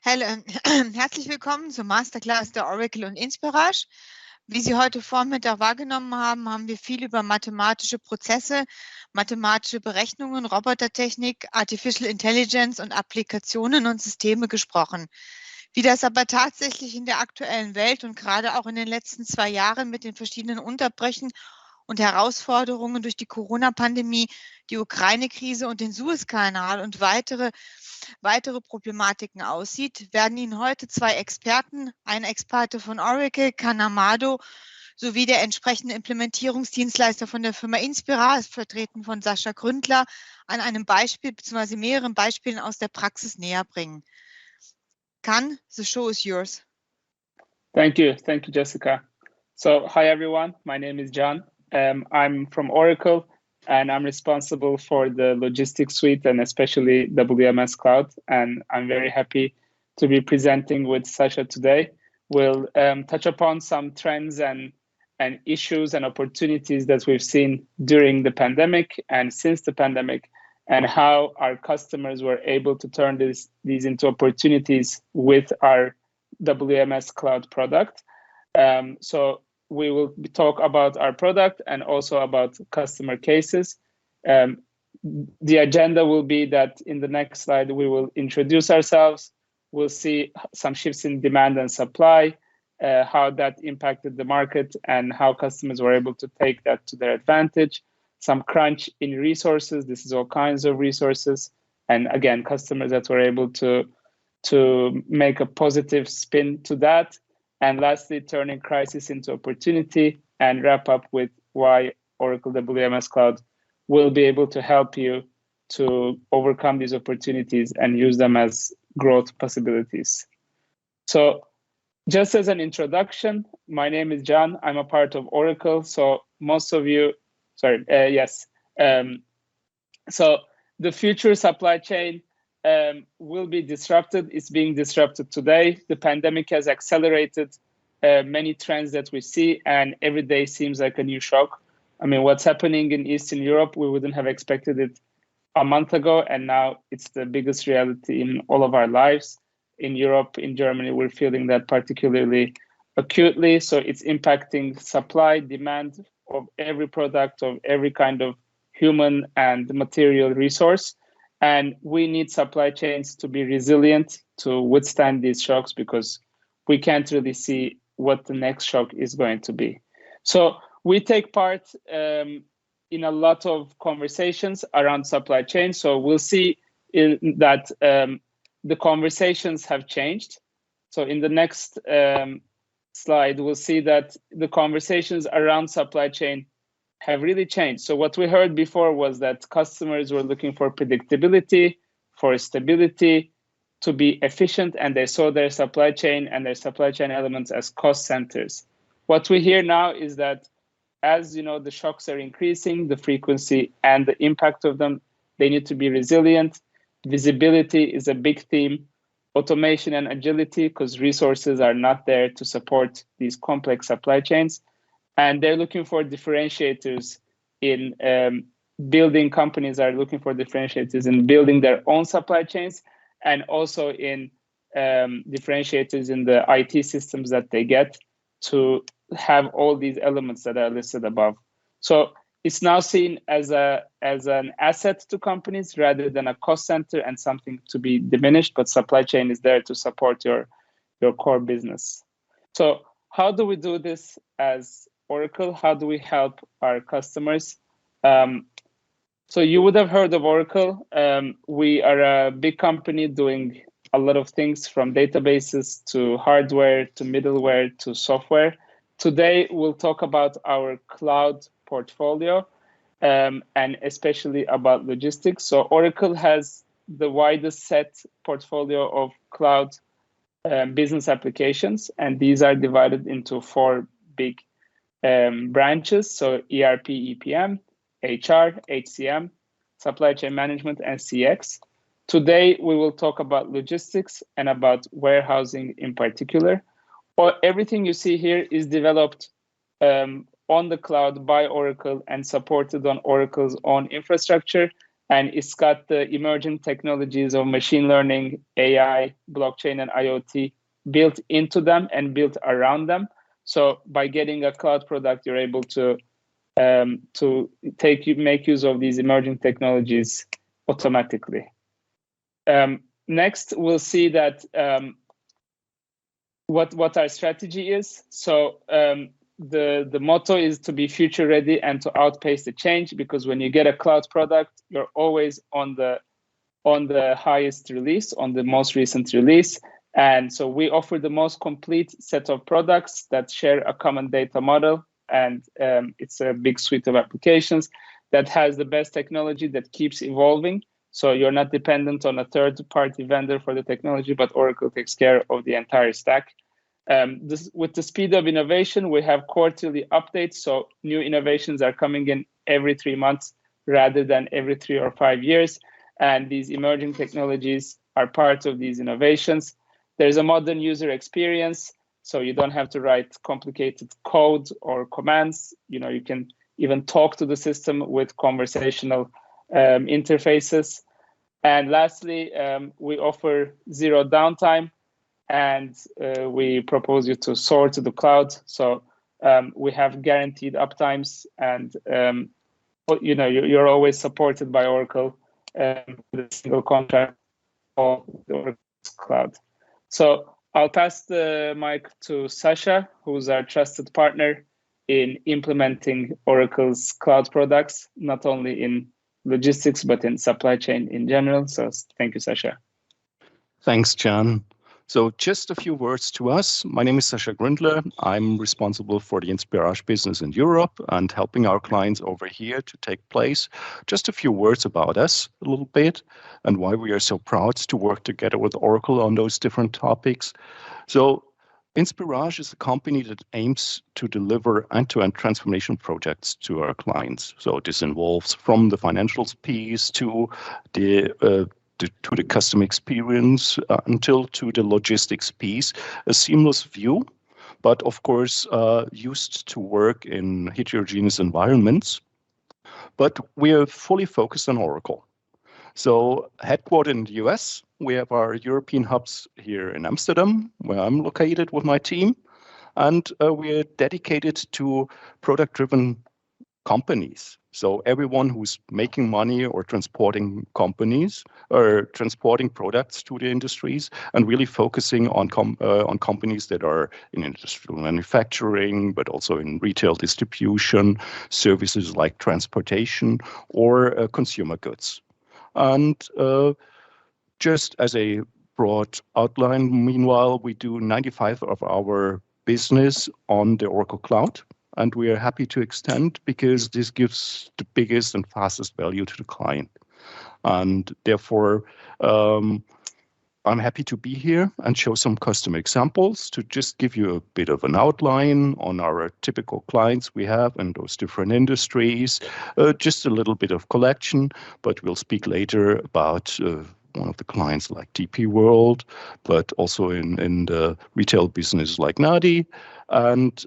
Hallo, herzlich willkommen zur Masterclass der Oracle und Inspirage. Wie Sie heute Vormittag wahrgenommen haben, haben wir viel über mathematische Prozesse, mathematische Berechnungen, Robotertechnik, Artificial Intelligence und Applikationen und Systeme gesprochen. Wie das aber tatsächlich in der aktuellen Welt und gerade auch in den letzten 2 Jahren mit den verschiedenen Unterbrechen und Herausforderungen durch die Corona-Pandemie, die Ukraine-Krise und den Suez Canal und weitere Problematiken aussieht, werden Ihnen heute 2 Experten, ein Experte von Oracle, Can Amado, sowie der entsprechende Implementierungsdienstleister von der Firma Inspirage, vertreten von Sascha Gründler, an einem Beispiel bzw. mehreren Beispielen aus der Praxis näher bringen. Can, the show is yours. Thank you, Jessica. So, hi everyone, my name is John. I'm from Oracle, and I'm responsible for the logistics suite and especially Wms Cloud. And I'm very happy to be presenting with Sascha today. We'll touch upon some trends and issues and opportunities that we've seen during the pandemic and since the pandemic, and how our customers were able to turn these into opportunities with our WMS Cloud product. So we will talk about our product and also about customer cases. The agenda will be that in the next slide, we will introduce ourselves. We'll see some shifts in demand and supply, how that impacted the market and how customers were able to take that to their advantage. Some crunch in resources. This is all kinds of resources. And again, customers that were able to make a positive spin to that. And lastly, turning crisis into opportunity, and wrap up with why Oracle WMS Cloud will be able to help you to overcome these opportunities and use them as growth possibilities. So just as an introduction, my name is John. I'm a part of Oracle. So most of you, yes. So the future supply chain will be disrupted. It's being disrupted today. The pandemic has accelerated many trends that we see, and every day seems like a new shock. I mean, what's happening in Eastern Europe, we wouldn't have expected it a month ago, and now it's the biggest reality in all of our lives. In Europe, in Germany, we're feeling that particularly acutely. So it's impacting supply, demand of every product, of every kind of human and material resource. And we need supply chains to be resilient to withstand these shocks, because we can't really see what the next shock is going to be. So we take part in a lot of conversations around supply chain. So we'll see that the conversations have changed. So in the next slide, we'll see that the conversations around supply chain have really changed. So what we heard before was that customers were looking for predictability, for stability, to be efficient, and they saw their supply chain and their supply chain elements as cost centers. What we hear now is that as you know, the shocks are increasing, the frequency and the impact of them, they need to be resilient. Visibility is a big theme. Automation and agility, because resources are not there to support these complex supply chains. And they're looking for differentiators in building. Companies are looking for differentiators in building their own supply chains, and also in differentiators in the IT systems that they get to have all these elements that are listed above. So it's now seen as an asset to companies rather than a cost center and something to be diminished, but supply chain is there to support your core business. So how do we do this as Oracle? How do we help our customers? So you would have heard of Oracle. We are a big company doing a lot of things, from databases to hardware to middleware to software. Today, we'll talk about our cloud portfolio and especially about logistics. So Oracle has the widest set portfolio of cloud business applications, and these are divided into 4 big branches. So ERP, EPM, HR, HCM, supply chain management, and CX. Today, we will talk about logistics and about warehousing in particular. Everything you see here is developed on the cloud by Oracle and supported on Oracle's own infrastructure. and it's got the emerging technologies of machine learning, AI, blockchain, and IoT built into them and built around them. So by getting a cloud product, you're able to make use of these emerging technologies automatically. Next, we'll see that what our strategy is. So the motto is to be future ready and to outpace the change, because when you get a cloud product, you're always on the highest release, on the most recent release. And so we offer the most complete set of products that share a common data model, and it's a big suite of applications that has the best technology that keeps evolving. So you're not dependent on a third-party vendor for the technology, but Oracle takes care of the entire stack. With the speed of innovation, we have quarterly updates. So new innovations are coming in every 3 months rather than every 3 or 5 years. And these emerging technologies are part of these innovations. There's a modern user experience, so you don't have to write complicated code or commands. You can even talk to the system with conversational interfaces. And lastly, we offer zero downtime, and we propose you to soar to the cloud. So we have guaranteed uptimes, and you're always supported by Oracle with a single contract for the Oracle Cloud. So I'll pass the mic to Sascha, who's our trusted partner in implementing Oracle's cloud products, not only in logistics, but in supply chain in general. So thank you, Sascha. Thanks, Can. So just a few words to us. My name is Sascha Gründler. I'm responsible for the Inspirage business in Europe and helping our clients over here to take place. Just a few words about us a little bit and why we are so proud to work together with Oracle on those different topics. So Inspirage is a company that aims to deliver end-to-end transformation projects to our clients. So this involves from the financials piece to the customer experience until to the logistics piece, a seamless view, but of course used to work in heterogeneous environments. But we are fully focused on Oracle. So headquartered in the US, we have our European hubs here in Amsterdam, where I'm located with my team. And we are dedicated to product-driven companies. So everyone who's making money or transporting companies or transporting products to the industries, and really focusing on companies that are in industrial manufacturing, but also in retail distribution, services like transportation or consumer goods. And just as a broad outline, meanwhile, we do 95% of our business on the Oracle Cloud. And we are happy to extend because this gives the biggest and fastest value to the client. And therefore, I'm happy to be here and show some customer examples to just give you a bit of an outline on our typical clients we have in those different industries, just a little bit of collection, but we'll speak later about one of the clients like DP World, but also in the retail business like Nadi. And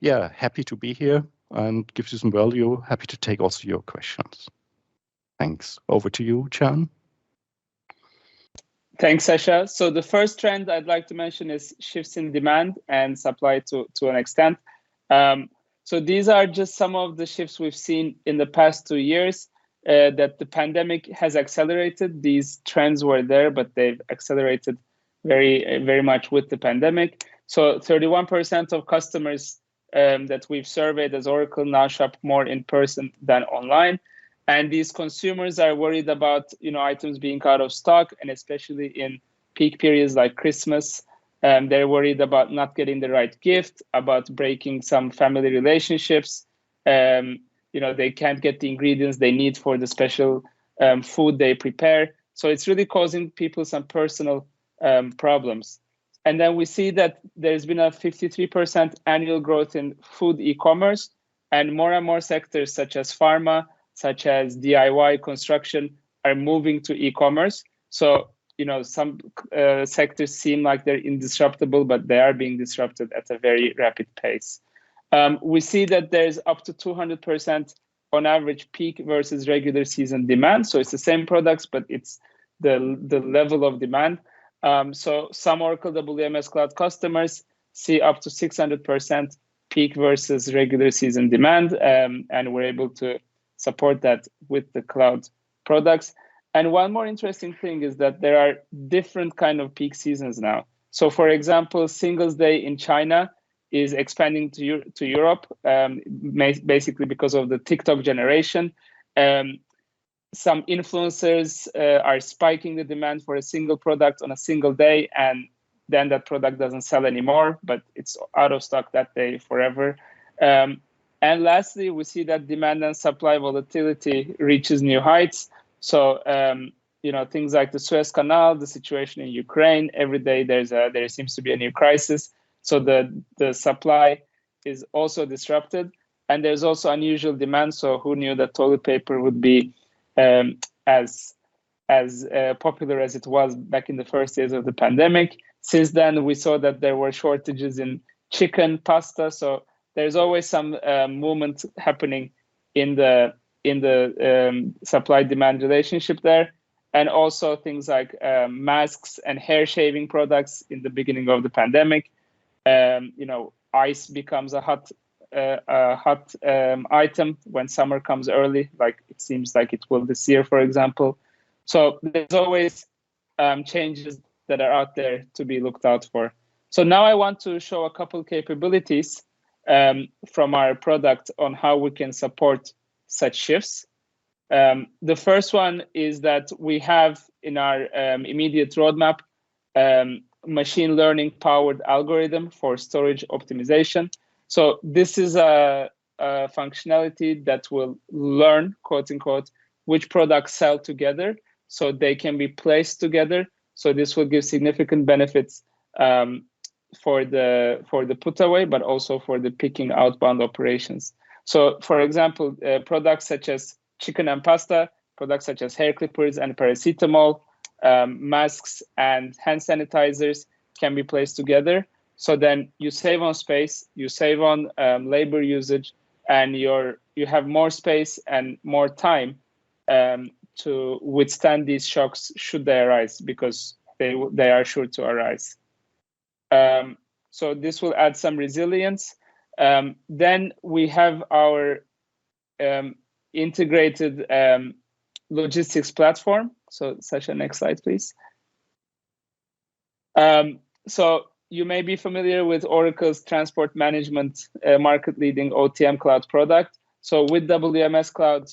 yeah, happy to be here and give you some value. Happy to take also your questions. Thanks. Over to you, Can. Thanks, Sascha. So the first trend I'd like to mention is shifts in demand and supply to an extent. So these are just some of the shifts we've seen in the past 2 years that the pandemic has accelerated. These trends were there, but they've accelerated very, very much with the pandemic. So 31% of customers that we've surveyed as Oracle now shop more in person than online. And these consumers are worried about items being out of stock, and especially in peak periods like Christmas. They're worried about not getting the right gift, about breaking some family relationships. They can't get the ingredients they need for the special food they prepare. So it's really causing people some personal problems. And then we see that there's been a 53% annual growth in food e-commerce, and more sectors such as pharma, such as DIY construction are moving to e-commerce. So, some sectors seem like they're indisruptible, but they are being disrupted at a very rapid pace. We see that there's up to 200% on average peak versus regular season demand. So it's the same products, but it's the level of demand. So some Oracle WMS Cloud customers see up to 600% peak versus regular season demand, and we're able to support that with the cloud products. And one more interesting thing is that there are different kind of peak seasons now. So for example, Singles Day in China is expanding to Europe, basically because of the TikTok generation. Some influencers are spiking the demand for a single product on a single day, and then that product doesn't sell anymore, but it's out of stock that day forever. And lastly, we see that demand and supply volatility reaches new heights. So, things like the Suez Canal, the situation in Ukraine, every day there seems to be a new crisis. So the supply is also disrupted, and there's also unusual demand. So who knew that toilet paper would be as popular as it was back in the first days of the pandemic? Since then, we saw that there were shortages in chicken, pasta. So there's always some movement happening in the supply-demand relationship there. And also things like masks and hair shaving products in the beginning of the pandemic. Ice becomes a hot item when summer comes early, like it seems like it will this year, for example. So there's always changes that are out there to be looked out for. So now I want to show a couple capabilities from our product on how we can support such shifts. The first one is that we have in our immediate roadmap machine learning powered algorithm for storage optimization. So this is a functionality that will learn, quote unquote, which products sell together so they can be placed together. So this will give significant benefits for the put away, but also for the picking outbound operations. So for example, products such as chicken and pasta, products such as hair clippers and paracetamol, masks and hand sanitizers can be placed together. So then you save on space, you save on labor usage, and you have more space and more time to withstand these shocks should they arise, because they are sure to arise. So this will add some resilience. Then we have our integrated logistics platform. So Sascha, next slide, please. So you may be familiar with Oracle's transport management market-leading OTM cloud product. So with WMS Cloud,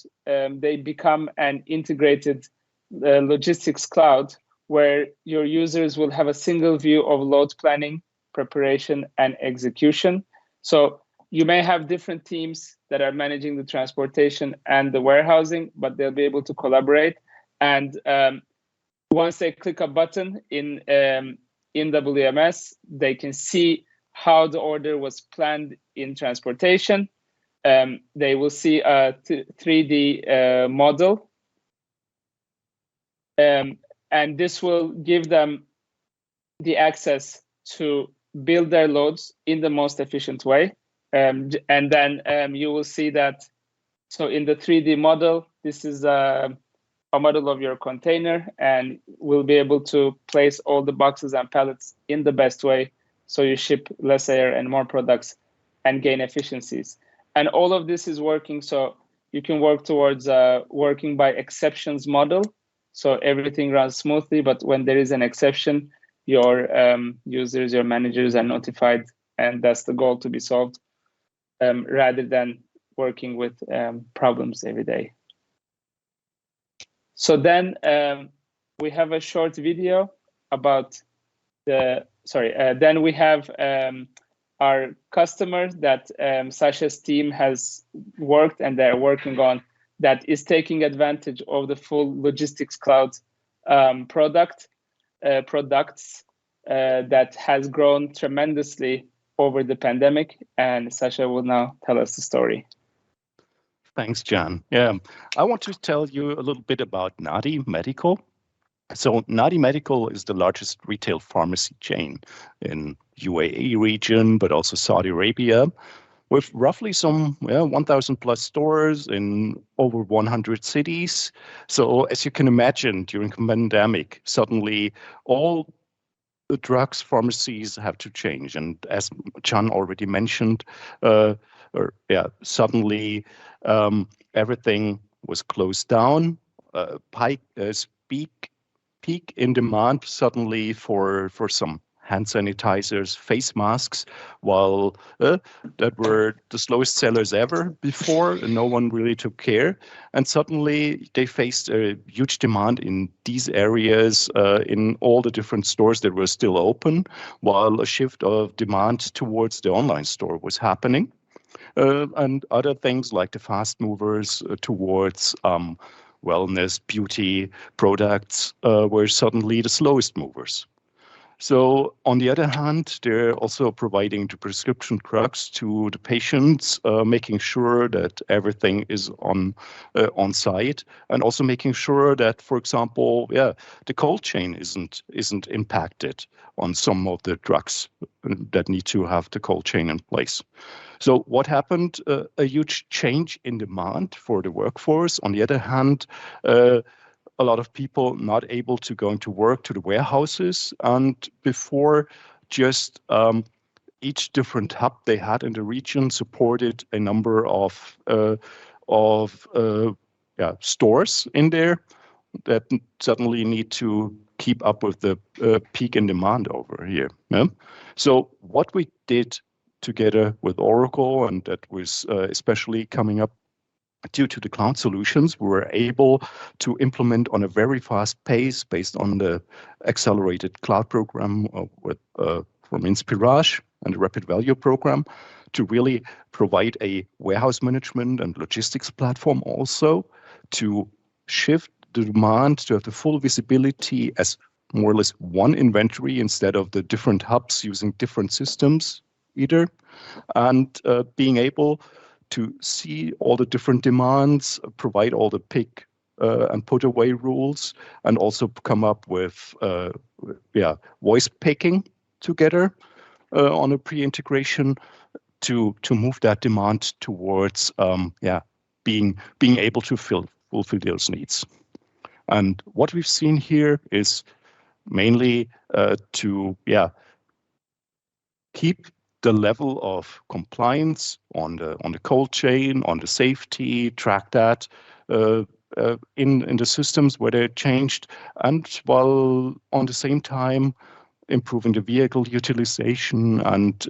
they become an integrated logistics cloud where your users will have a single view of load planning, preparation, and execution. So you may have different teams that are managing the transportation and the warehousing, but they'll be able to collaborate. And once they click a button in WMS, they can see how the order was planned in transportation. They will see a 3D model. And this will give them the access to build their loads in the most efficient way. And then you will see that, so in the 3D model, this is a model of your container, and we'll be able to place all the boxes and pallets in the best way, so you ship less air and more products and gain efficiencies. And all of this is working, so you can work towards working by exceptions model. So everything runs smoothly, but when there is an exception, your users, your managers are notified, and that's the goal to be solved, rather than working with problems every day. So then we have a short video about then we have our customer that Sascha's team has worked and they're working on, that is taking advantage of the full logistics cloud products that has grown tremendously over the pandemic. And Sascha will now tell us the story. Thanks, John. Yeah, I want to tell you a little bit about Nadi Medical. So Nadi Medical is the largest retail pharmacy chain in UAE region, but also Saudi Arabia. with roughly some 1,000 plus stores in over 100 cities. So as you can imagine, during the pandemic, suddenly all the drugs pharmacies have to change. And as Can already mentioned, suddenly everything was closed down. Peak in demand suddenly for some hand sanitizers, face masks, while that were the slowest sellers ever before, and no one really took care. And suddenly they faced a huge demand in these areas, in all the different stores that were still open, while a shift of demand towards the online store was happening. And other things like the fast movers towards wellness, beauty products were suddenly the slowest movers. So on the other hand, they're also providing the prescription drugs to the patients, making sure that everything is on site, and also making sure that, for example, the cold chain isn't impacted on some of the drugs that need to have the cold chain in place. So what happened? A huge change in demand for the workforce. On the other hand, a lot of people not able to go into work to the warehouses, and before just each different hub they had in the region supported a number of stores in there that suddenly need to keep up with the peak in demand over here. Yeah? So what we did together with Oracle, and that was especially coming up due to the cloud solutions, we were able to implement on a very fast pace based on the accelerated cloud program from Inspirage and the Rapid Value program to really provide a warehouse management and logistics platform also to shift the demand to have the full visibility as more or less one inventory instead of the different hubs using different systems either, and being able to see all the different demands, provide all the pick and put away rules, and also come up with voice picking together on a pre-integration to move that demand towards being able to fulfill those needs. And what we've seen here is mainly to keep the level of compliance on the cold chain, on the safety, track that in the systems where they're changed, and while on the same time improving the vehicle utilization and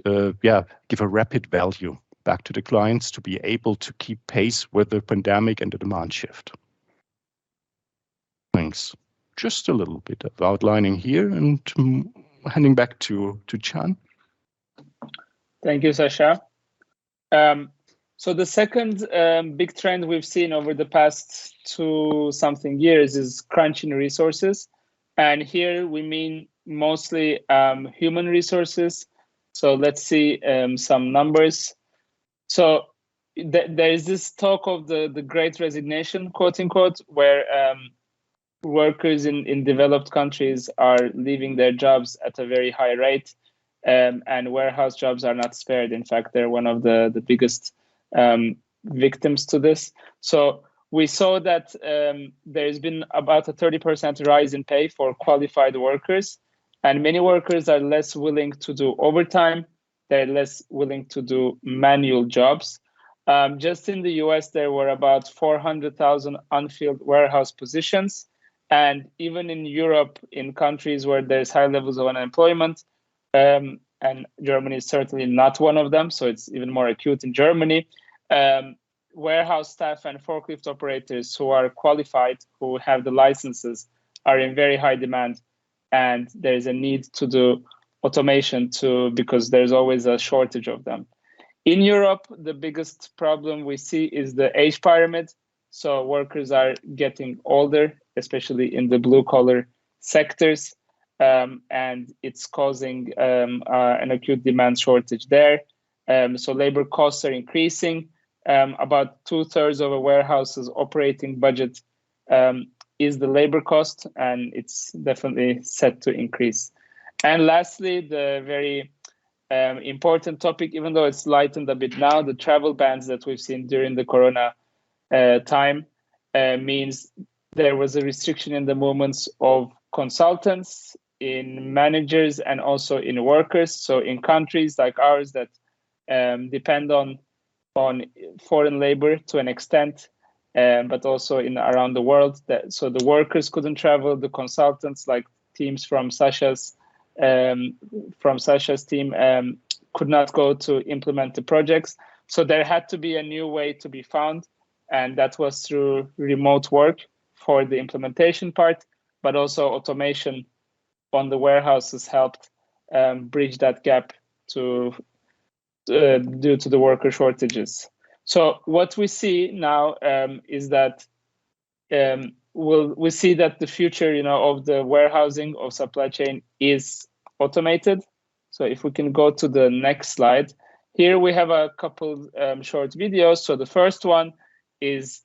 give a rapid value back to the clients to be able to keep pace with the pandemic and the demand shift. Thanks. Just a little bit of outlining here and handing back to Can. Thank you, Sascha. So the second big trend we've seen over the past 2-something years is crunching resources. And here we mean mostly human resources. So let's see some numbers. So there is this talk of the great resignation, quote unquote, where workers in developed countries are leaving their jobs at a very high rate. And warehouse jobs are not spared. In fact, they're one of the biggest victims to this. So we saw that there's been about a 30% rise in pay for qualified workers, and many workers are less willing to do overtime. They're less willing to do manual jobs. Just in the US, there were about 400,000 unfilled warehouse positions. And even in Europe, in countries where there's high levels of unemployment, and Germany is certainly not one of them, so it's even more acute in Germany. Warehouse staff and forklift operators who are qualified, who have the licenses, are in very high demand, and there's a need to do automation because there's always a shortage of them. In Europe, the biggest problem we see is the age pyramid. So workers are getting older, especially in the blue-collar sectors. And it's causing an acute demand shortage there. So labor costs are increasing. About 2/3 of a warehouse's operating budget is the labor cost, and it's definitely set to increase. And lastly, the very important topic, even though it's lightened a bit now. The travel bans that we've seen during the Corona time means there was a restriction in the movements of consultants, in managers, and also in workers. So in countries like ours that depend on foreign labor to an extent, but also around the world. So the workers couldn't travel. The consultants, like teams from Sascha's team, could not go to implement the projects. So there had to be a new way to be found, and that was through remote work for the implementation part, but also automation on the warehouses helped bridge that gap due to the worker shortages. So what we see now is that we see that the future, of the warehousing of supply chain is automated. So if we can go to the next slide, here we have a couple short videos. So the first one is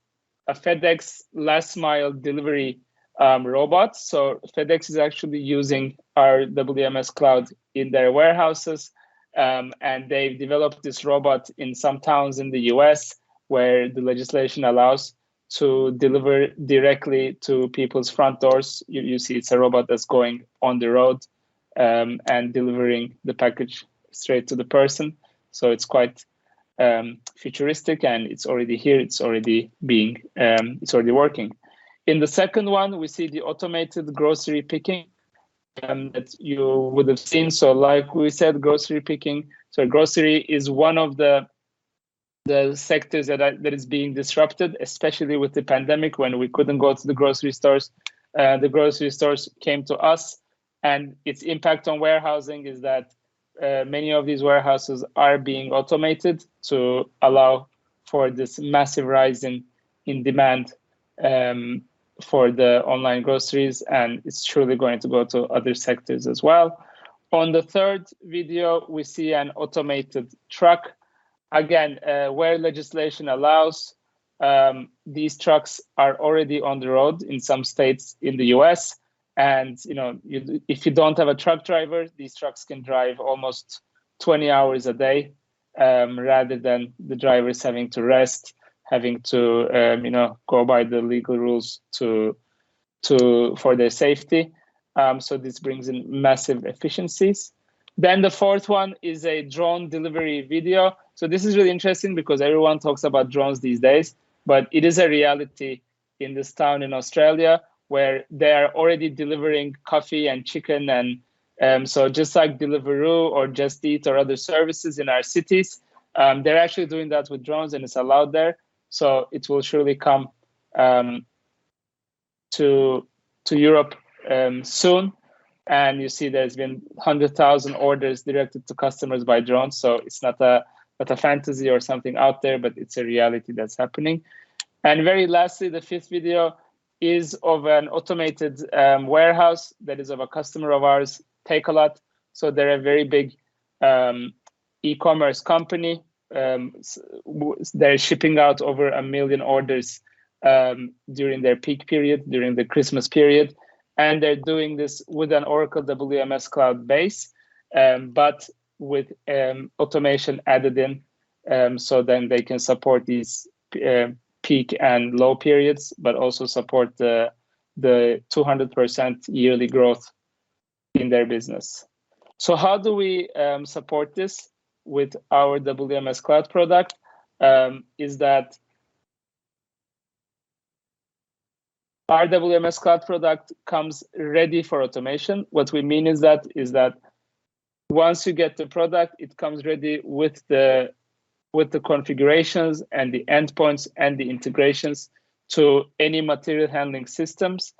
a Fedex last mile delivery robot. So Fedex is actually using our WMS Cloud in their warehouses. And they've developed this robot in some towns in the US where the legislation allows to deliver directly to people's front doors. You see it's a robot that's going on the road and delivering the package straight to the person. So it's quite futuristic, and it's already here. It's already working. In the second one, we see the automated grocery picking that you would have seen. So like we said, grocery picking. So grocery is one of the sectors that is being disrupted, especially with the pandemic when we couldn't go to the grocery stores. The grocery stores came to us, and its impact on warehousing is that many of these warehouses are being automated to allow for this massive rise in demand for the online groceries, and it's surely going to go to other sectors as well. On the third video, we see an automated truck. Again, where legislation allows, these trucks are already on the road in some states in the US. And if you don't have a truck driver, these trucks can drive almost 20 hours a day, rather than the drivers having to rest, having to go by the legal rules for their safety. So this brings in massive efficiencies. Then the fourth one is a drone delivery video. So this is really interesting because everyone talks about drones these days, but it is a reality in this town in Australia where they are already delivering coffee and chicken. And so just like Deliveroo or Just Eat or other services in our cities, they're actually doing that with drones, and it's allowed there. So it will surely come to Europe soon. And you see there's been 100,000 orders directed to customers by drones. So it's not a fantasy or something out there, but it's a reality that's happening. And very lastly, the fifth video is of an automated warehouse that is of a customer of ours, Takealot. So they're a very big e-commerce company. They're shipping out over 1 million orders during their peak period, during the Christmas period. And they're doing this with an Oracle WMS Cloud base, but with automation added in, so then they can support these peak and low periods, but also support the 200% yearly growth in their business. So how do we support this with our WMS Cloud product? Is that our WMS Cloud product comes ready for automation. What we mean is that once you get the product, it comes ready with the configurations and the endpoints and the integrations to any material handling systems.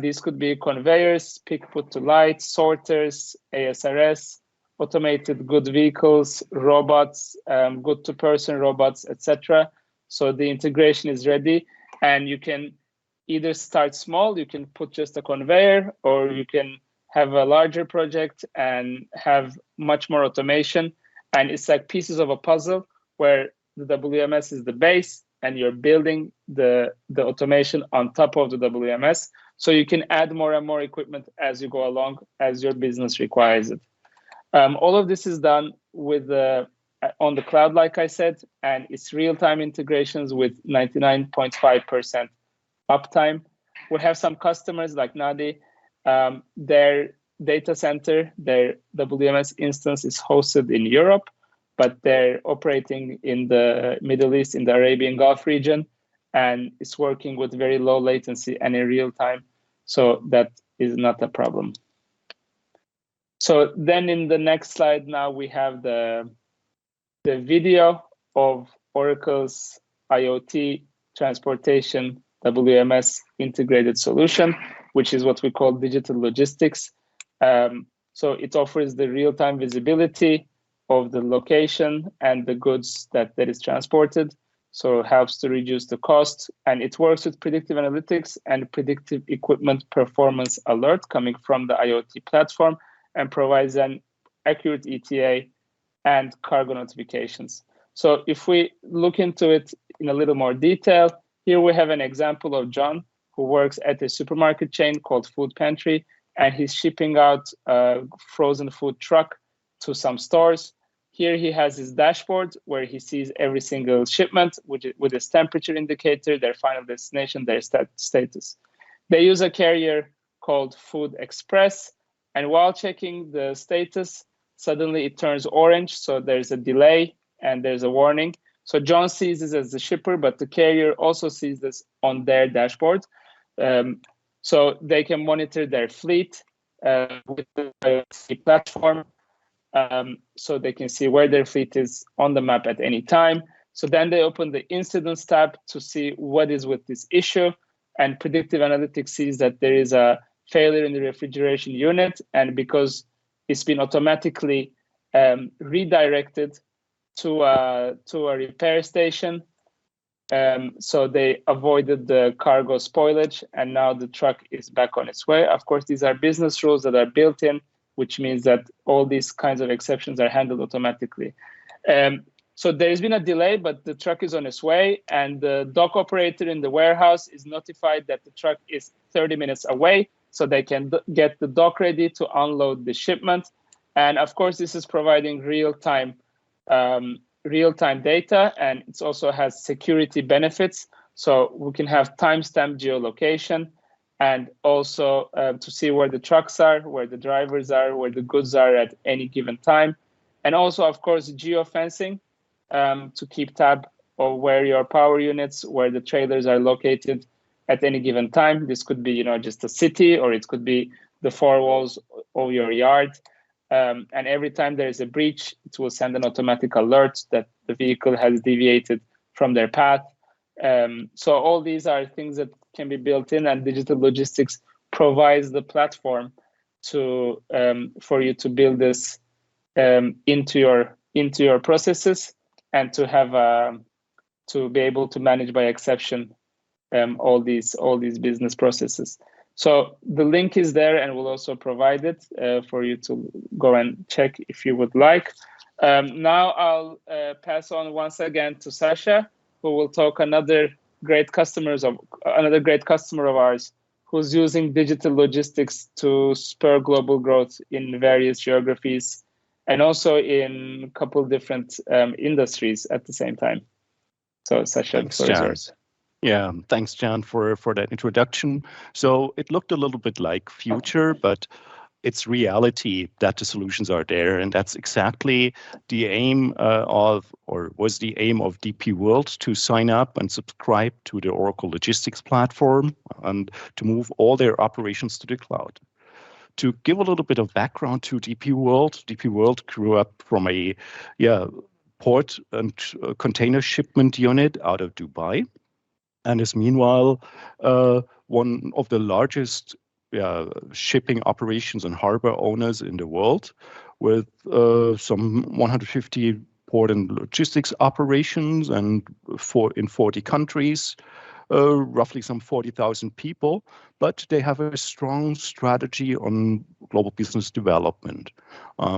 These could be conveyors, pick, put to light, sorters, ASRS, automated good vehicles, robots, good to person robots, etc. So the integration is ready, and you can either start small, you can put just a conveyor, or you can have a larger project and have much more automation. And it's like pieces of a puzzle where the WMS is the base and you're building the automation on top of the WMS. So you can add more and more equipment as you go along, as your business requires it. All of this is done with on the cloud, like I said, and it's real-time integrations with 99.5% uptime. We have some customers like Nadi, their data center, their WMS instance is hosted in Europe, but they're operating in the Middle East, in the Arabian Gulf region, and it's working with very low latency and in real time. So that is not a problem. So then in the next slide, now we have the video of Oracle's IoT transportation WMS integrated solution, which is what we call digital logistics. So it offers the real-time visibility of the location and the goods that is transported. So it helps to reduce the cost, and it works with predictive analytics and predictive equipment performance alert coming from the IoT platform, and provides an accurate ETA and cargo notifications. So if we look into it in a little more detail, here we have an example of John, who works at a supermarket chain called Food Pantry, and he's shipping out a frozen food truck to some stores. Here he has his dashboard where he sees every single shipment with his temperature indicator, their final destination, their status. They use a carrier called Food Express, and while checking the status, suddenly it turns orange, so there's a delay and there's a warning. So John sees this as the shipper, but the carrier also sees this on their dashboard. So they can monitor their fleet with the platform, so they can see where their fleet is on the map at any time. So then they open the incidents tab to see what is with this issue, and predictive analytics sees that there is a failure in the refrigeration unit, and because it's been automatically redirected to a repair station, so they avoided the cargo spoilage, and now the truck is back on its way. Of course, these are business rules that are built in, which means that all these kinds of exceptions are handled automatically. So there's been a delay, but the truck is on its way, and the dock operator in the warehouse is notified that the truck is 30 minutes away, so they can get the dock ready to unload the shipment. And of course, this is providing real-time data, and it also has security benefits. So we can have timestamp geolocation, and also to see where the trucks are, where the drivers are, where the goods are at any given time. And also, of course, geofencing to keep tab of where your power units, where the trailers are located at any given time. This could be, just a city, or it could be the four walls of your yard. And every time there is a breach, it will send an automatic alert that the vehicle has deviated from their path. So all these are things that can be built in, and digital logistics provides the platform to for you to build this into your processes, and to have to be able to manage by exception all these business processes. So the link is there, and we'll also provide it for you to go and check if you would like. Now I'll pass on once again to Sascha, who will talk another great customer of ours, who's using digital logistics to spur global growth in various geographies, and also in a couple different industries at the same time. So Sascha, the floor is yours. Yeah, thanks, Jan, for that introduction. So it looked a little bit like future, but it's reality that the solutions are there, and that's exactly the aim was the aim of DP World, to sign up and subscribe to the Oracle Logistics platform and to move all their operations to the cloud. To give a little bit of background to DP World grew up from a port and container shipment unit out of Dubai, and is meanwhile one of the largest shipping operations and harbor owners in the world, with some 150 port and logistics operations and in 40 countries, roughly some 40,000 people. But they have a strong strategy on global business development,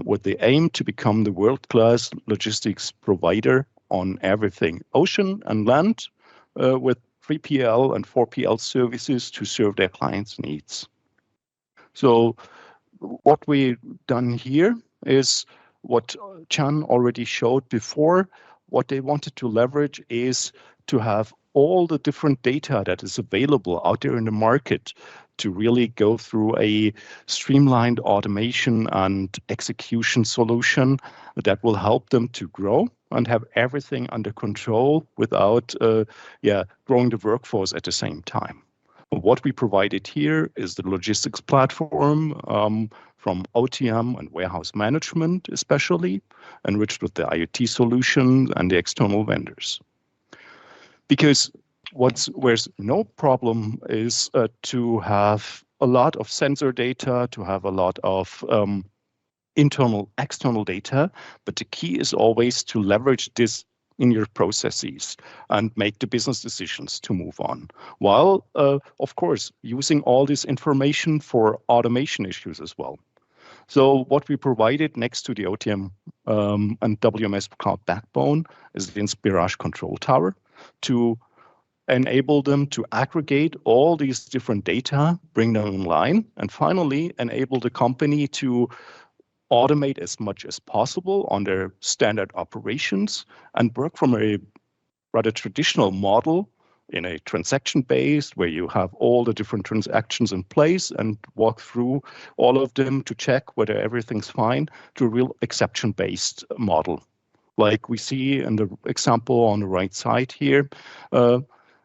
with the aim to become the world-class logistics provider on everything, ocean and land, with 3PL and 4PL services to serve their clients' needs. So what we've done here is what Can already showed before. What they wanted to leverage is to have all the different data that is available out there in the market to really go through a streamlined automation and execution solution that will help them to grow and have everything under control without growing the workforce at the same time. What we provided here is the logistics platform from OTM and warehouse management, especially, enriched with the IoT solution and the external vendors. Because where's no problem is to have a lot of sensor data, to have a lot of internal, external data, but the key is always to leverage this in your processes and make the business decisions to move on. While, of course, using all this information for automation issues as well. So what we provided next to the OTM and WMS Cloud backbone is the Inspirage control tower to enable them to aggregate all these different data, bring them online, and finally enable the company to automate as much as possible on their standard operations and work from a rather traditional model in a transaction-based where you have all the different transactions in place and walk through all of them to check whether everything's fine, to a real exception-based model. Like we see in the example on the right side here,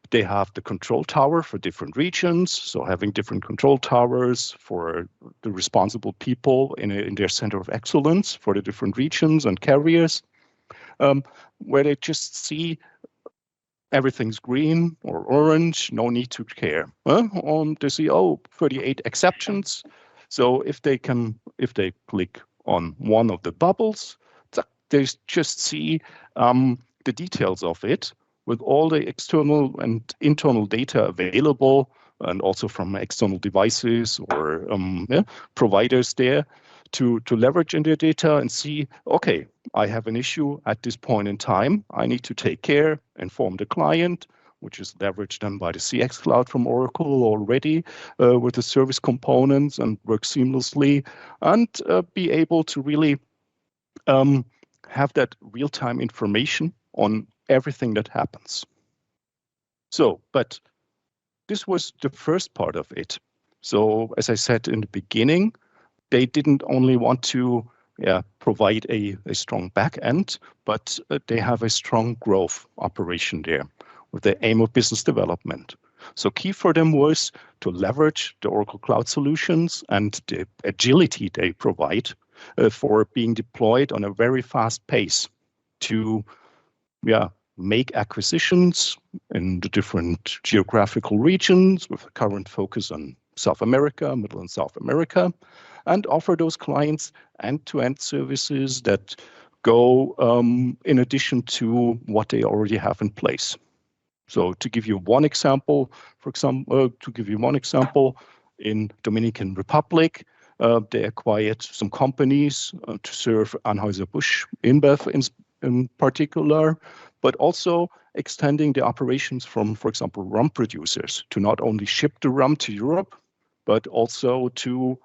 they have the control tower for different regions, so having different control towers for the responsible people in their center of excellence for the different regions and carriers, where they just see everything's green or orange, no need to care. They see, 38 exceptions. So if they click on one of the bubbles, they just see the details of it, with all the external and internal data available, and also from external devices or providers there to leverage in their data and see, okay, I have an issue at this point in time. I need to take care, inform the client, which is leveraged then by the CX Cloud from Oracle already with the service components and work seamlessly, and be able to really have that real-time information on everything that happens. So, but this was the first part of it. So, as I said in the beginning, they didn't only want to provide a strong back end, but they have a strong growth operation there with the aim of business development. So key for them was to leverage the Oracle Cloud solutions and the agility they provide for being deployed on a very fast pace to make acquisitions in the different geographical regions with a current focus on South America, Middle and South America, and offer those clients end-to-end services that go in addition to what they already have in place. So to give you one example, in Dominican Republic, they acquired some companies to serve Anheuser-Busch InBev in particular, but also extending the operations from, for example, rum producers to not only ship the rum to Europe, but also to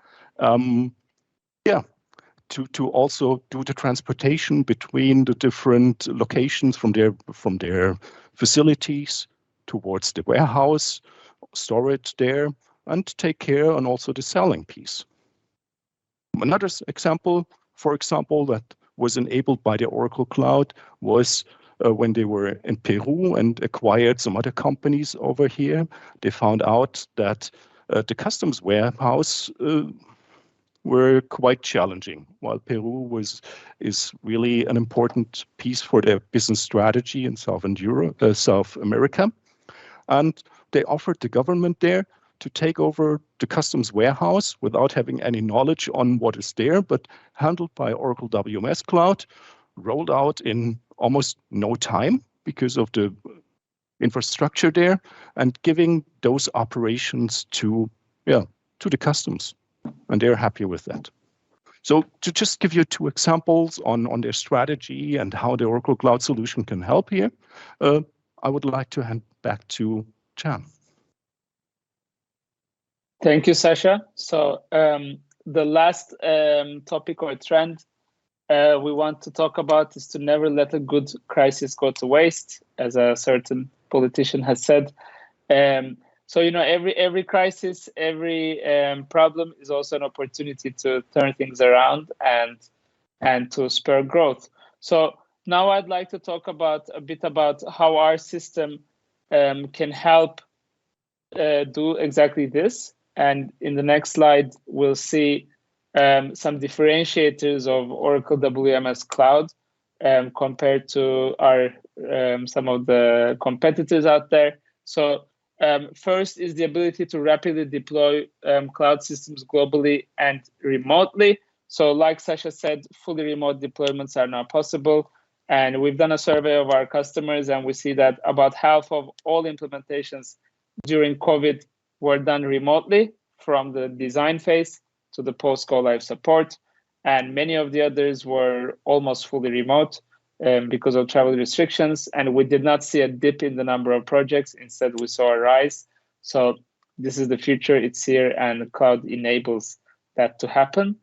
also do the transportation between the different locations from their facilities towards the warehouse, store it there, and take care on also the selling piece. Another example, for example, that was enabled by the Oracle Cloud was when they were in Peru and acquired some other companies over here. They found out that the customs warehouse were quite challenging, while Peru is really an important piece for their business strategy in South America. And they offered the government there to take over the customs warehouse without having any knowledge on what is there, but handled by Oracle WMS Cloud, rolled out in almost no time because of the infrastructure there, and giving those operations to the customs, and they're happy with that. So to just give you two examples on their strategy and how the Oracle Cloud solution can help here, I would like to hand back to Can. Thank you, Sascha. So the last topic or trend we want to talk about is to never let a good crisis go to waste, as a certain politician has said. So every crisis, every problem is also an opportunity to turn things around and to spur growth. So now I'd like to talk a bit about how our system can help do exactly this. And in the next slide, we'll see some differentiators of Oracle WMS Cloud compared to some of the competitors out there. So first is the ability to rapidly deploy cloud systems globally and remotely. So like Sascha said, fully remote deployments are now possible. And we've done a survey of our customers, and we see that about half of all implementations during COVID were done remotely, from the design phase to the post-go live support. And many of the others were almost fully remote because of travel restrictions. And we did not see a dip in the number of projects. Instead, we saw a rise. So this is the future. It's here, and cloud enables that to happen.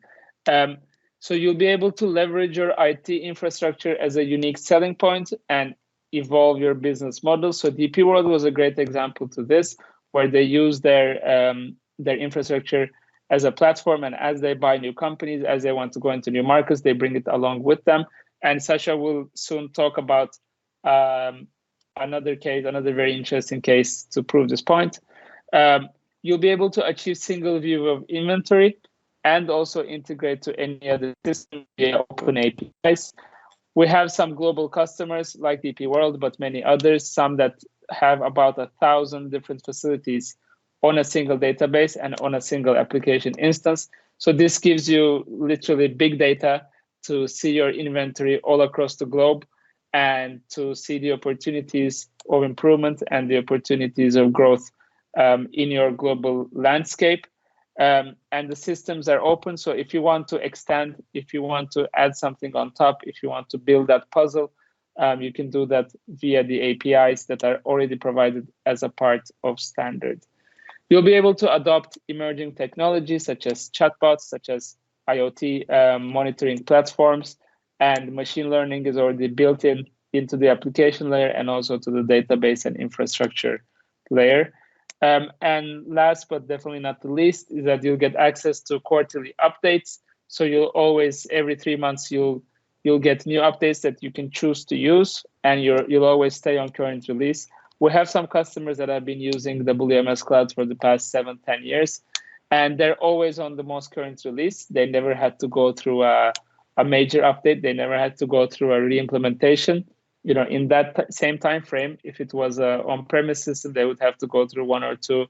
So you'll be able to leverage your IT infrastructure as a unique selling point and evolve your business model. So DP World was a great example to this, where they use their infrastructure as a platform, and as they buy new companies, as they want to go into new markets, they bring it along with them. And Sascha will soon talk about another very interesting case to prove this point. You'll be able to achieve single view of inventory and also integrate to any other system via open APIs. We have some global customers like DP World, but many others, some that have about 1,000 different facilities on a single database and on a single application instance. So this gives you literally big data to see your inventory all across the globe and to see the opportunities of improvement and the opportunities of growth in your global landscape. And the systems are open. So if you want to extend, if you want to add something on top, if you want to build that puzzle, you can do that via the APIs that are already provided as a part of standard. You'll be able to adopt emerging technologies such as chatbots, such as IoT monitoring platforms, and machine learning is already built into the application layer and also to the database and infrastructure layer. And last but definitely not the least is that you'll get access to quarterly updates. So you'll always, every 3 months, you'll get new updates that you can choose to use, and you'll always stay on current release. We have some customers that have been using WMS Cloud for the past 7-10 years, and they're always on the most current release. They never had to go through a major update. They never had to go through a re-implementation. In that same time frame, if it was an on-premise system, they would have to go through 1 or 2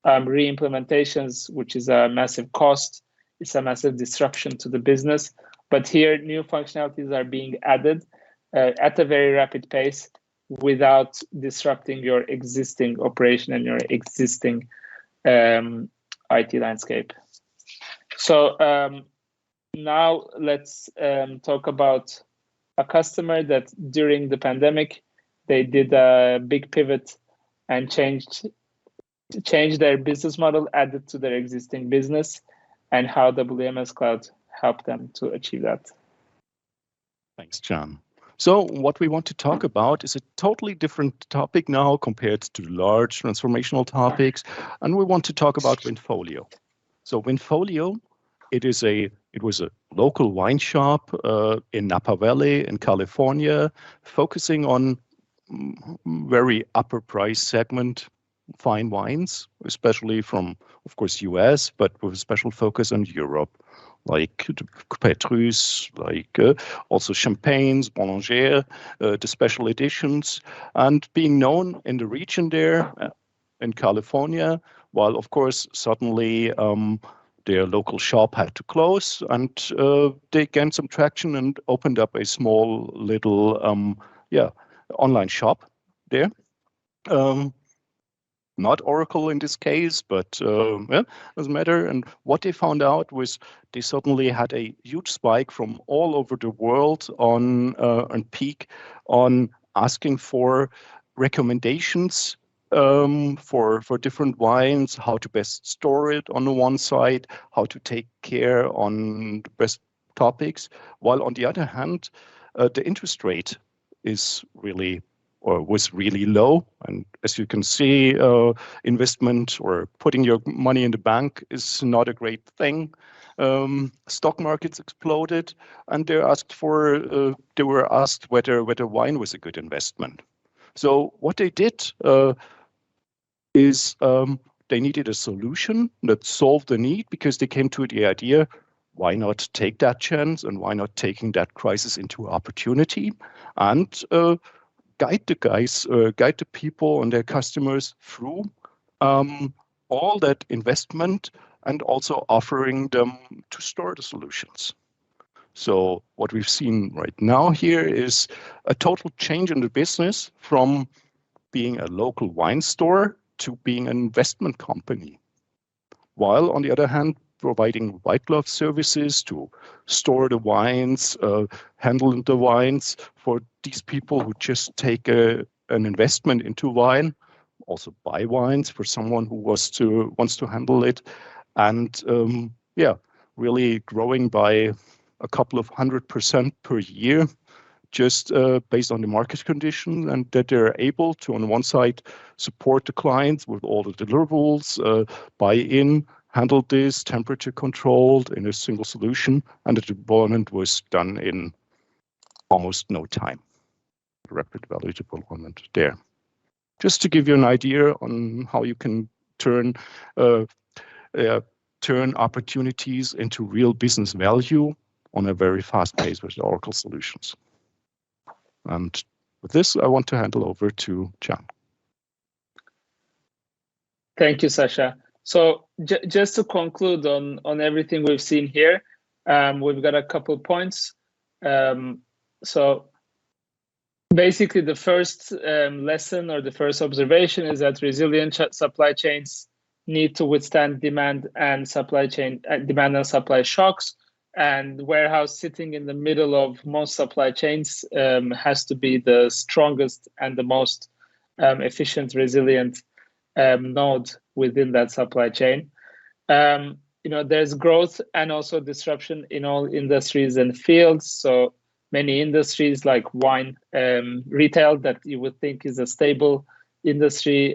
re-implementations, which is a massive cost. It's a massive disruption to the business. But here, new functionalities are being added at a very rapid pace without disrupting your existing operation and your existing IT landscape. So now let's talk about a customer that during the pandemic, they did a big pivot and changed their business model, added to their existing business, and how WMS Cloud helped them to achieve that. Thanks, John. So what we want to talk about is a totally different topic now compared to large transformational topics, and we want to talk about Windfolio. So Windfolio, it was a local wine shop in Napa Valley in California, focusing on very upper price segment fine wines, especially from, of course, US, but with a special focus on Europe, like Petrus, like also champagnes, Boulanger, the special editions, and being known in the region there in California, while, of course, suddenly their local shop had to close, and they gained some traction and opened up a small little online shop there. Not Oracle in this case, but doesn't matter. And what they found out was they suddenly had a huge spike from all over the world on peak on asking for recommendations for different wines, how to best store it on the one side, how to take care on the best topics, while on the other hand, the interest rate is really or was really low. And as you can see, investment or putting your money in the bank is not a great thing. Stock markets exploded, and they were asked whether wine was a good investment. So what they did is they needed a solution that solved the need, because they came to the idea, why not take that chance and why not taking that crisis into opportunity and guide the people and their customers through all that investment and also offering them to store the solutions. So what we've seen right now here is a total change in the business from being a local wine store to being an investment company. While on the other hand, providing white glove services to store the wines, handle the wines for these people who just take an investment into wine, also buy wines for someone who wants to handle it, and really growing by a couple of 100% per year, just based on the market conditions, and that they're able to, on one side, support the clients with all the deliverables, buy in, handle this, temperature controlled in a single solution, and the deployment was done in almost no time. Rapid value deployment there. Just to give you an idea on how you can turn opportunities into real business value on a very fast pace with the Oracle solutions. And with this, I want to hand it over to Can. Thank you, Sascha. So just to conclude on everything we've seen here, we've got a couple points. So basically, the first lesson or the first observation is that resilient supply chains need to withstand demand and supply shocks. And warehouse sitting in the middle of most supply chains has to be the strongest and the most efficient, resilient node within that supply chain. There's growth and also disruption in all industries and fields. So many industries like wine, retail, that you would think is a stable industry,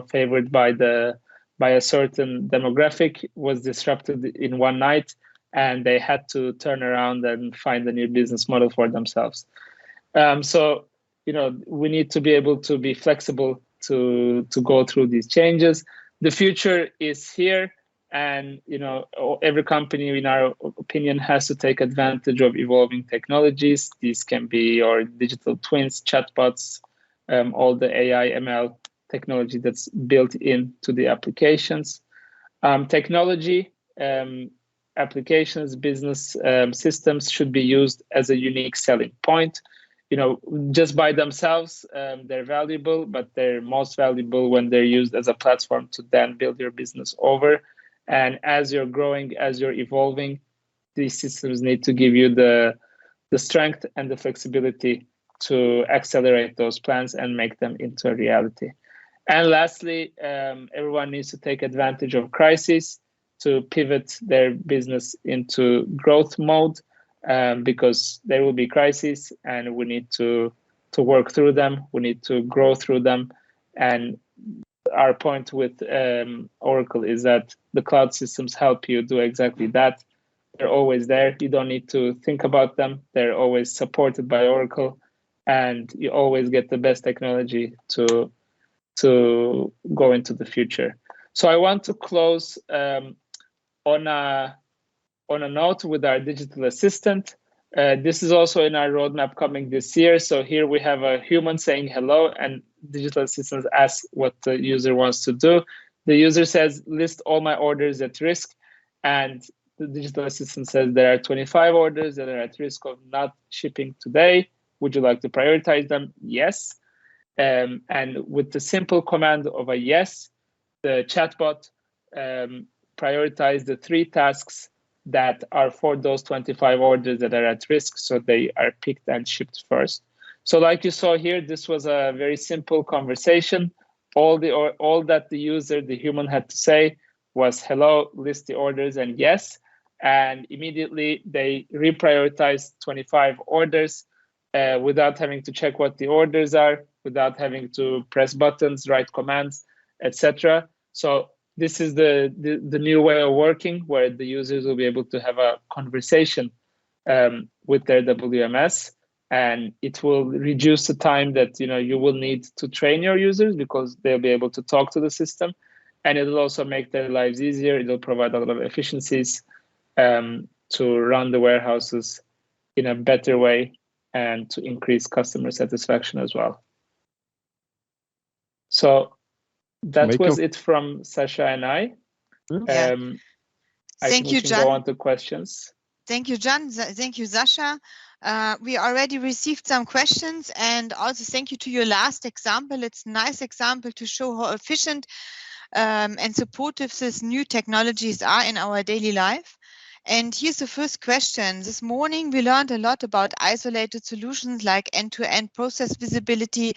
favored by a certain demographic, was disrupted in one night, and they had to turn around and find a new business model for themselves. So we need to be able to be flexible to go through these changes. The future is here, and every company, in our opinion, has to take advantage of evolving technologies. These can be your digital twins, chatbots, all the AI, ML technology that's built into the applications. Technology, applications, business systems should be used as a unique selling point. Just by themselves, they're valuable, but they're most valuable when they're used as a platform to then build your business over. And as you're growing, as you're evolving, these systems need to give you the strength and the flexibility to accelerate those plans and make them into a reality. And lastly, everyone needs to take advantage of crises to pivot their business into growth mode, because there will be crises and we need to work through them. We need to grow through them. And our point with Oracle is that the cloud systems help you do exactly that. They're always there. You don't need to think about them. They're always supported by Oracle, and you always get the best technology to go into the future. So I want to close on a note with our digital assistant. This is also in our roadmap coming this year. So here we have a human saying hello, and digital assistant asks what the user wants to do. The user says, list all my orders at risk. And the digital assistant says, there are 25 orders that are at risk of not shipping today. Would you like to prioritize them? Yes. And with the simple command of a yes, the chatbot prioritize the 3 tasks that are for those 25 orders that are at risk, so they are picked and shipped first. So like you saw here, this was a very simple conversation. All that the user, the human, had to say was hello, list the orders, and yes. and immediately they reprioritize 25 orders without having to check what the orders are, without having to press buttons, write commands, etc. So this is the new way of working, where the users will be able to have a conversation with their WMS, and it will reduce the time that you will need to train your users, because they'll be able to talk to the system, and it'll also make their lives easier. It'll provide a lot of efficiencies to run the warehouses in a better way and to increase customer satisfaction as well. So that was it from Sascha and I. Thank you, John. Go on to questions. Thank you, John. Thank you, Sascha. We already received some questions, and also thank you to your last example. It's a nice example to show how efficient and supportive these new technologies are in our daily life. And here's the first question. This morning, we learned a lot about isolated solutions like end-to-end process visibility,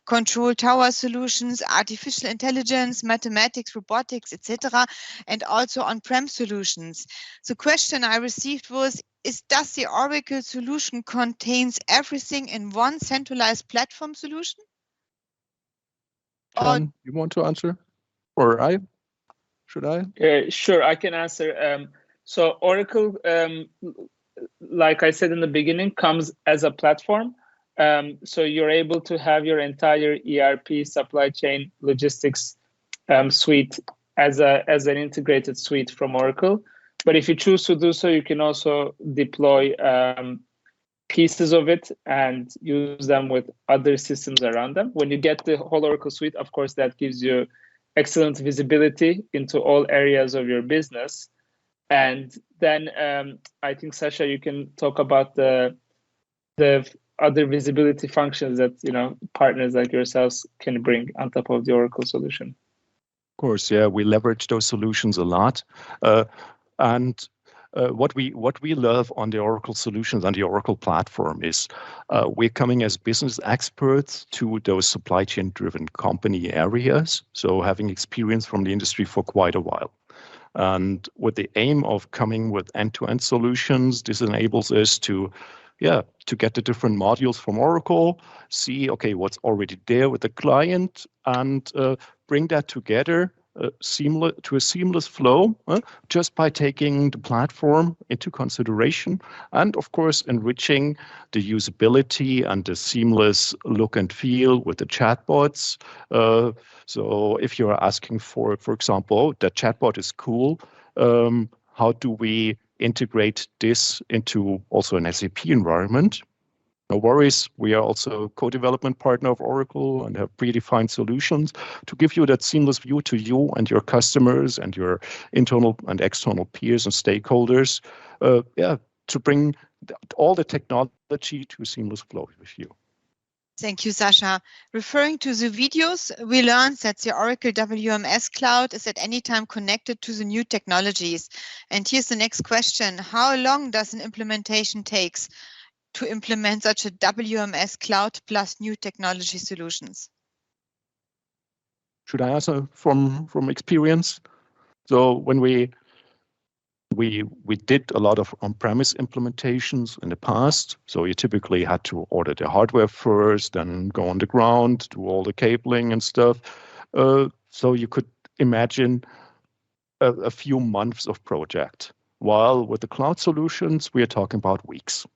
control tower solutions, artificial intelligence, mathematics, robotics, etc., and also on-prem solutions. The question I received was, does the Oracle solution contains everything in one centralized platform solution? John, you want to answer? Or should I? Sure, I can answer. So Oracle, like I said in the beginning, comes as a platform. So you're able to have your entire ERP, supply chain, logistics suite as an integrated suite from Oracle. But if you choose to do so, you can also deploy pieces of it and use them with other systems around them. When you get the whole Oracle suite, of course, that gives you excellent visibility into all areas of your business. And then I think, Sascha, you can talk about the other visibility functions that partners like yourselves can bring on top of the Oracle solution. Of course, yeah, we leverage those solutions a lot, and what we love on the Oracle solutions and the Oracle platform is we're coming as business experts to those supply chain driven company areas, so having experience from the industry for quite a while. And with the aim of coming with end-to-end solutions, this enables us to get the different modules from Oracle, see, okay, what's already there with the client, and bring that together to a seamless flow just by taking the platform into consideration, and of course enriching the usability and the seamless look and feel with the chatbots. So if you're asking for example, that chatbot is cool, how do we integrate this into also an SAP environment? No worries, we are also a co-development partner of Oracle and have predefined solutions to give you that seamless view to you and your customers and your internal and external peers and stakeholders, to bring all the technology to a seamless flow with you. Thank you, Sascha. Referring to the videos, we learned that the Oracle WMS Cloud is at any time connected to the new technologies. And here's the next question. How long does an implementation take to implement such a WMS Cloud plus new technology solutions? Should I answer from experience? So when we did a lot of on-premise implementations in the past. So you typically had to order the hardware first, then go on the ground, do all the cabling and stuff. So you could imagine a few months of project. While with the cloud solutions, we are talking about weeks.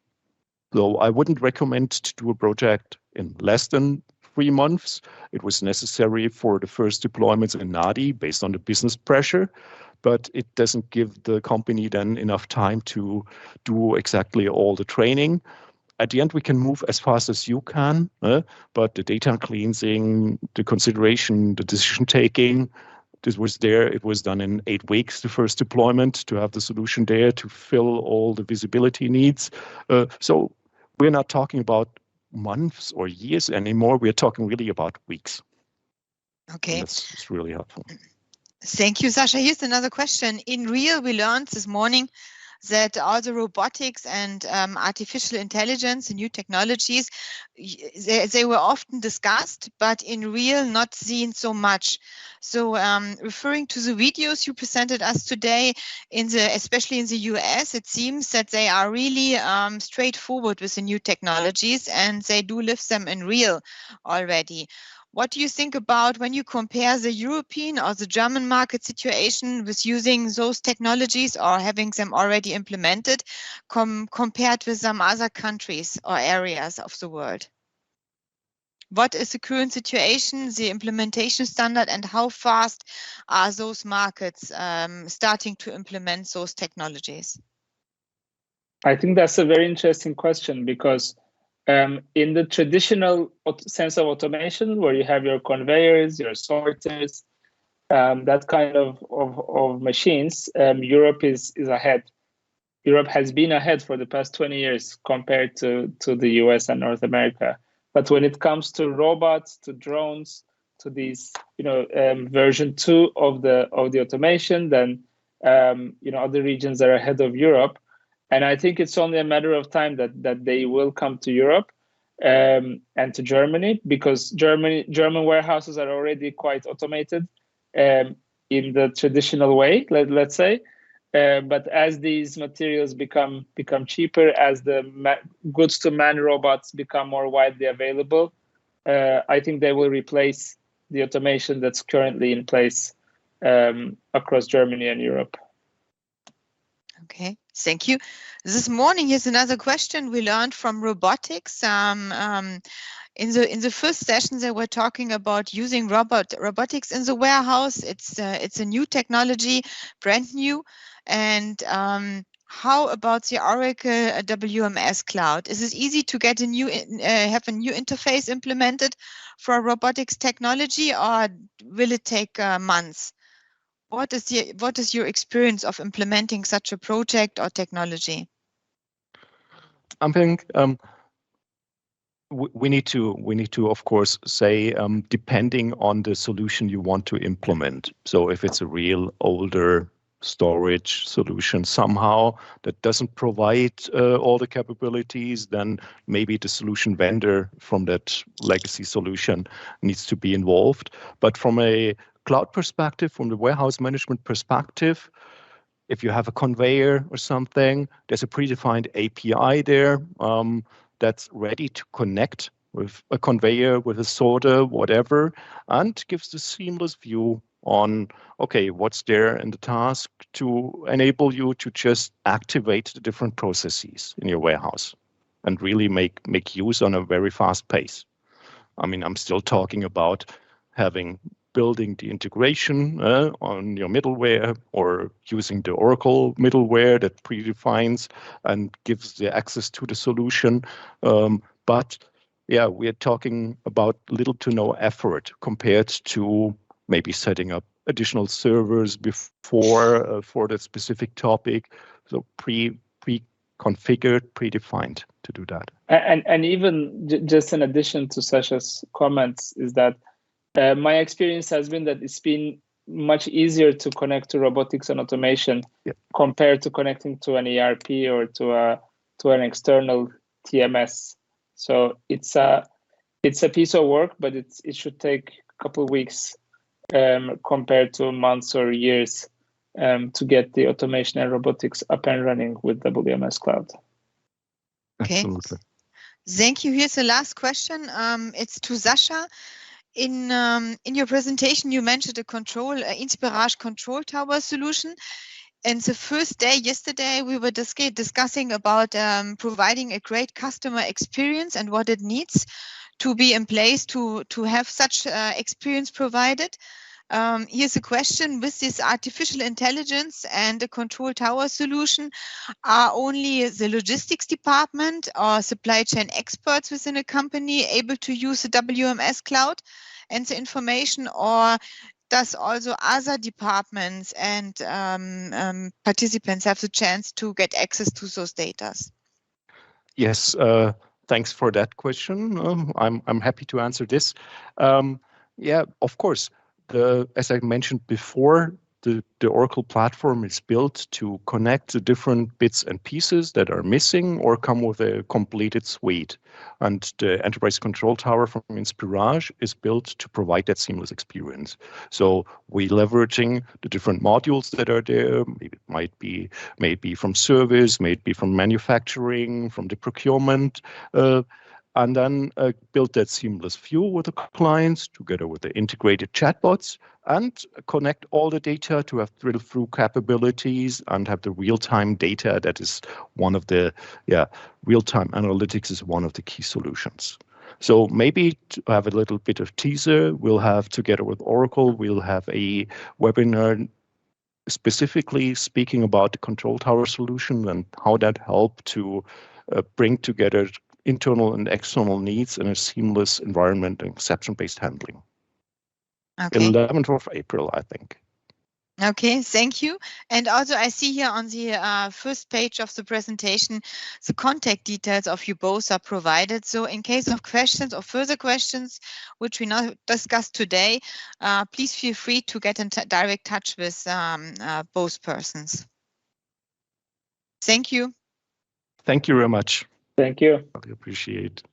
So I wouldn't recommend to do a project in less than 3 months. It was necessary for the first deployments in NADI based on the business pressure, but it doesn't give the company then enough time to do exactly all the training. At the end, we can move as fast as you can, but the data cleansing, the consideration, the decision taking, this was there. It was done in 8 weeks, the first deployment, to have the solution there to fill all the visibility needs. So we're not talking about months or years anymore. We're talking really about weeks. Okay. That's really helpful. Thank you, Sascha. Here's another question. In real, we learned this morning that all the robotics and artificial intelligence and new technologies, they were often discussed, but in real not seen so much. So referring to the videos you presented us today, especially in the US, it seems that they are really straightforward with the new technologies, and they do live them in real already. What do you think about when you compare the European or the German market situation with using those technologies or having them already implemented compared with some other countries or areas of the world? What is the current situation, the implementation standard, and how fast are those markets starting to implement those technologies? I think that's a very interesting question, because in the traditional sense of automation, where you have your conveyors, your sorters, that kind of machines, Europe is ahead. Europe has been ahead for the past 20 years compared to the US and North America. But when it comes to robots, to drones, to these, version 2 of the automation, then other regions are ahead of Europe. And I think it's only a matter of time that they will come to Europe and to Germany, because German warehouses are already quite automated in the traditional way, let's say. But as these materials become cheaper, as the goods-to-man robots become more widely available, I think they will replace the automation that's currently in place across Germany and Europe. Okay, thank you. This morning, here's another question we learned from robotics. In the first session, they were talking about using robotics in the warehouse. It's a new technology, brand new. And how about the Oracle WMS Cloud? Is it easy to get have a new interface implemented for robotics technology, or will it take months? What is your experience of implementing such a project or technology? I think we need to of course say depending on the solution you want to implement. So if it's a real older storage solution somehow that doesn't provide all the capabilities, then maybe the solution vendor from that legacy solution needs to be involved. But from a cloud perspective, from the warehouse management perspective, if you have a conveyor or something, there's a predefined API there that's ready to connect with a conveyor, with a sorter, whatever, and gives the seamless view on, okay, what's there in the task to enable you to just activate the different processes in your warehouse and really make use on a very fast pace. I mean, I'm still talking about building the integration on your middleware, or using the Oracle middleware that predefines and gives the access to the solution. But yeah, we're talking about little to no effort compared to maybe setting up additional servers before for that specific topic. So pre-configured, predefined to do that. And even just in addition to Sascha's comments, is that my experience has been that it's been much easier to connect to robotics and automation compared to connecting to an ERP or to an external TMS. So it's a piece of work, but it should take a couple of weeks compared to months or years to get the automation and robotics up and running with WMS Cloud. Okay. Absolutely. Thank you. Here's the last question. It's to Sascha. In your presentation, you mentioned a Inspirage control tower solution. And the first day, yesterday, we were discussing about providing a great customer experience and what it needs to be in place to have such experience provided. Here's a question: with this artificial intelligence and the control tower solution, are only the logistics department or supply chain experts within a company able to use the WMS cloud and the information, or does also other departments and participants have the chance to get access to those data? Yes, thanks for that question. I'm happy to answer this. Yeah, of course. As I mentioned before, the Oracle platform is built to connect the different bits and pieces that are missing or come with a completed suite. And the enterprise control tower from Inspirage is built to provide that seamless experience. So we're leveraging the different modules that are there. Maybe it might be from service, maybe from manufacturing, from the procurement, and then build that seamless view with the clients together with the integrated chatbots and connect all the data to have drill-through capabilities and have the real-time data. That is one of the, real-time analytics is one of the key solutions. So maybe to have a little bit of teaser, we'll have together with Oracle, we'll have a webinar specifically speaking about the control tower solution and how that helped to bring together internal and external needs in a seamless environment and exception-based handling. Okay. 11th of April, I think. Okay, thank you. And also I see here on the first page of the presentation, the contact details of you both are provided. So in case of questions or further questions, which we not discussed today, please feel free to get in direct touch with both persons. Thank you. Thank you very much. Thank you. I appreciate it.